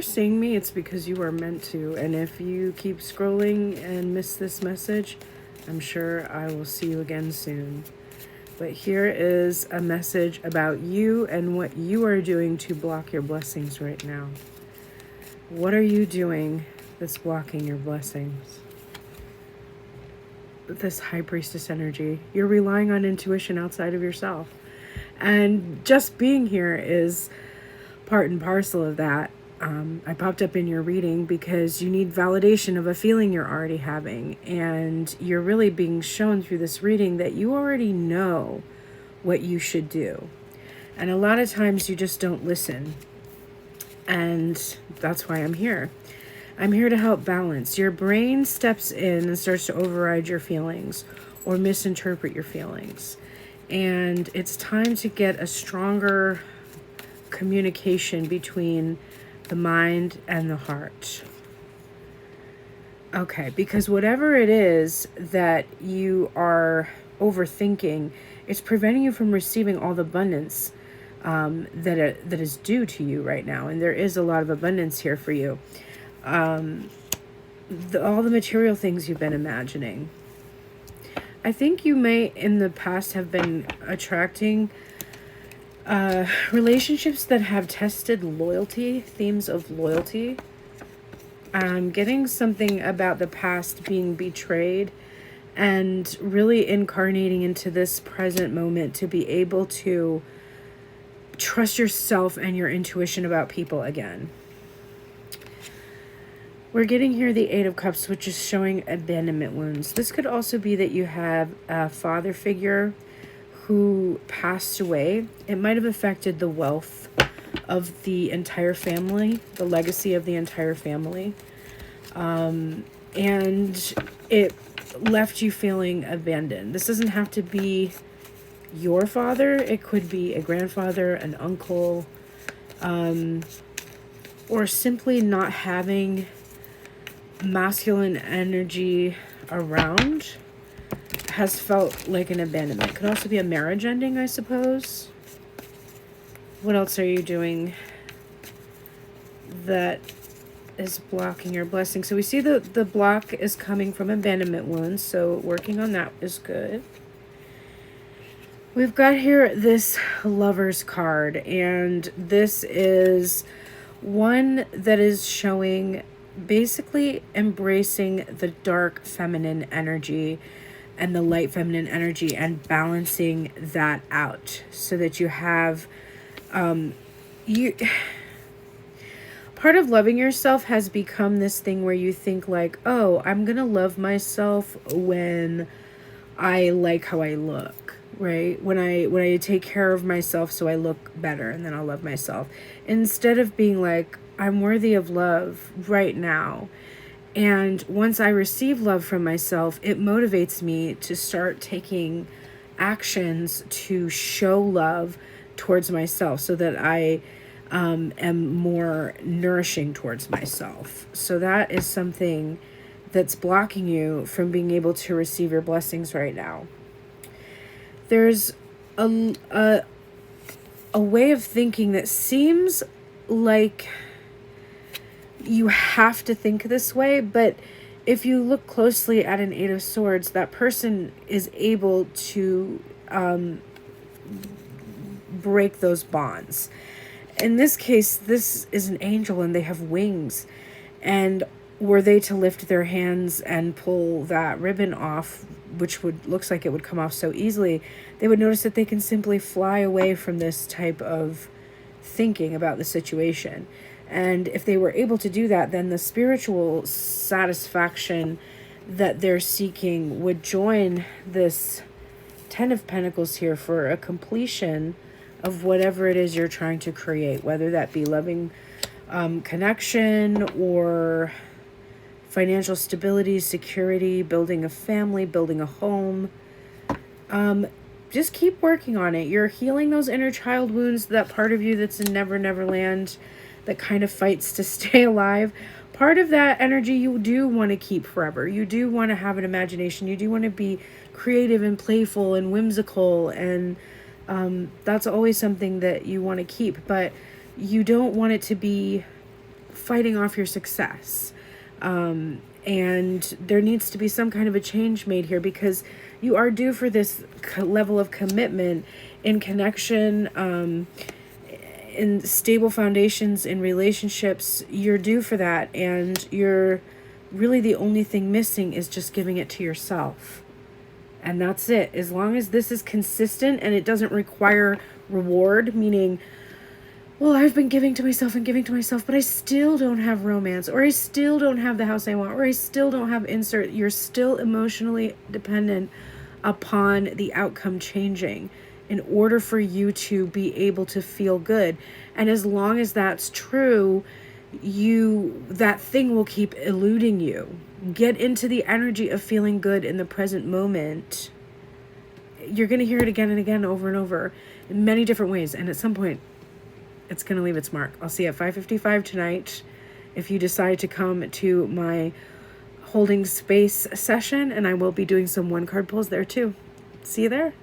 Seeing me, it's because you are meant to. And if you keep scrolling and miss this message, I'm sure I will see you again soon. But here is a message about you and what you are doing to block your blessings right now. What are you doing that's blocking your blessings? This High Priestess energy. You're relying on intuition outside of yourself. And just being here is part and parcel of that. I popped up in your reading because you need validation of a feeling you're already having. And you're really being shown through this reading that you already know what you should do. And a lot of times you just don't listen. And that's why I'm here. I'm here to help balance. Your brain steps in and starts to override your feelings or misinterpret your feelings. And it's time to get a stronger communication between the mind and the heart. Okay, because whatever it is that you are overthinking, it's preventing you from receiving all the abundance that is due to you right now. And there is a lot of abundance here for you. All the material things you've been imagining. I think you may in the past have been attracting relationships that have tested loyalty, themes of loyalty. I'm getting something about the past being betrayed and really incarnating into this present moment to be able to trust yourself and your intuition about people again. We're getting here the Eight of Cups, which is showing abandonment wounds. This could also be that you have a father figure who passed away. It might have affected the wealth of the entire family, the legacy of the entire family. And it left you feeling abandoned. This doesn't have to be your father. It could be a grandfather, an uncle, or simply not having masculine energy around has felt like an abandonment. Could also be a marriage ending, I suppose. What else are you doing that is blocking your blessing? So we see the block is coming from abandonment wounds, so working on that is good. We've got here this Lover's card, and this is one that is showing basically embracing the dark feminine energy and the light feminine energy and balancing that out so that you have part of loving yourself has become this thing where you think like, oh, I'm gonna love myself when I like how I look, right? When I take care of myself so I look better, and then I'll love myself, instead of being like, I'm worthy of love right now. And once I receive love from myself, it motivates me to start taking actions to show love towards myself so that I am more nourishing towards myself. So that is something that's blocking you from being able to receive your blessings right now. There's a way of thinking that seems like you have to think this way, but if you look closely at an Eight of Swords, that person is able to break those bonds. In this case, this is an angel and they have wings, and were they to lift their hands and pull that ribbon off, which looks like it would come off so easily, they would notice that they can simply fly away from this type of thinking about the situation. And if they were able to do that, then the spiritual satisfaction that they're seeking would join this Ten of Pentacles here for a completion of whatever it is you're trying to create, whether that be loving connection or financial stability, security, building a family, building a home. Just keep working on it. You're healing those inner child wounds, that part of you that's in Never Never Land that kind of fights to stay alive. Part of that energy you do want to keep forever. You do want to have an imagination. You do want to be creative and playful and whimsical, and that's always something that you want to keep, but you don't want it to be fighting off your success. And there needs to be some kind of a change made here, because you are due for this level of commitment in connection, in stable foundations in relationships. You're due for that, and you're really, the only thing missing is just giving it to yourself. And that's it. As long as this is consistent and it doesn't require reward, meaning, well, I've been giving to myself and giving to myself, but I still don't have romance, or I still don't have the house I want, or I still don't have insert. You're still emotionally dependent upon the outcome changing in order for you to be able to feel good. And as long as that's true, that thing will keep eluding you. Get into the energy of feeling good in the present moment. You're going to hear it again and again, over and over, in many different ways. And at some point, it's going to leave its mark. I'll see you at 5:55 tonight if you decide to come to my holding space session, and I will be doing some 1-card pulls there too. See you there.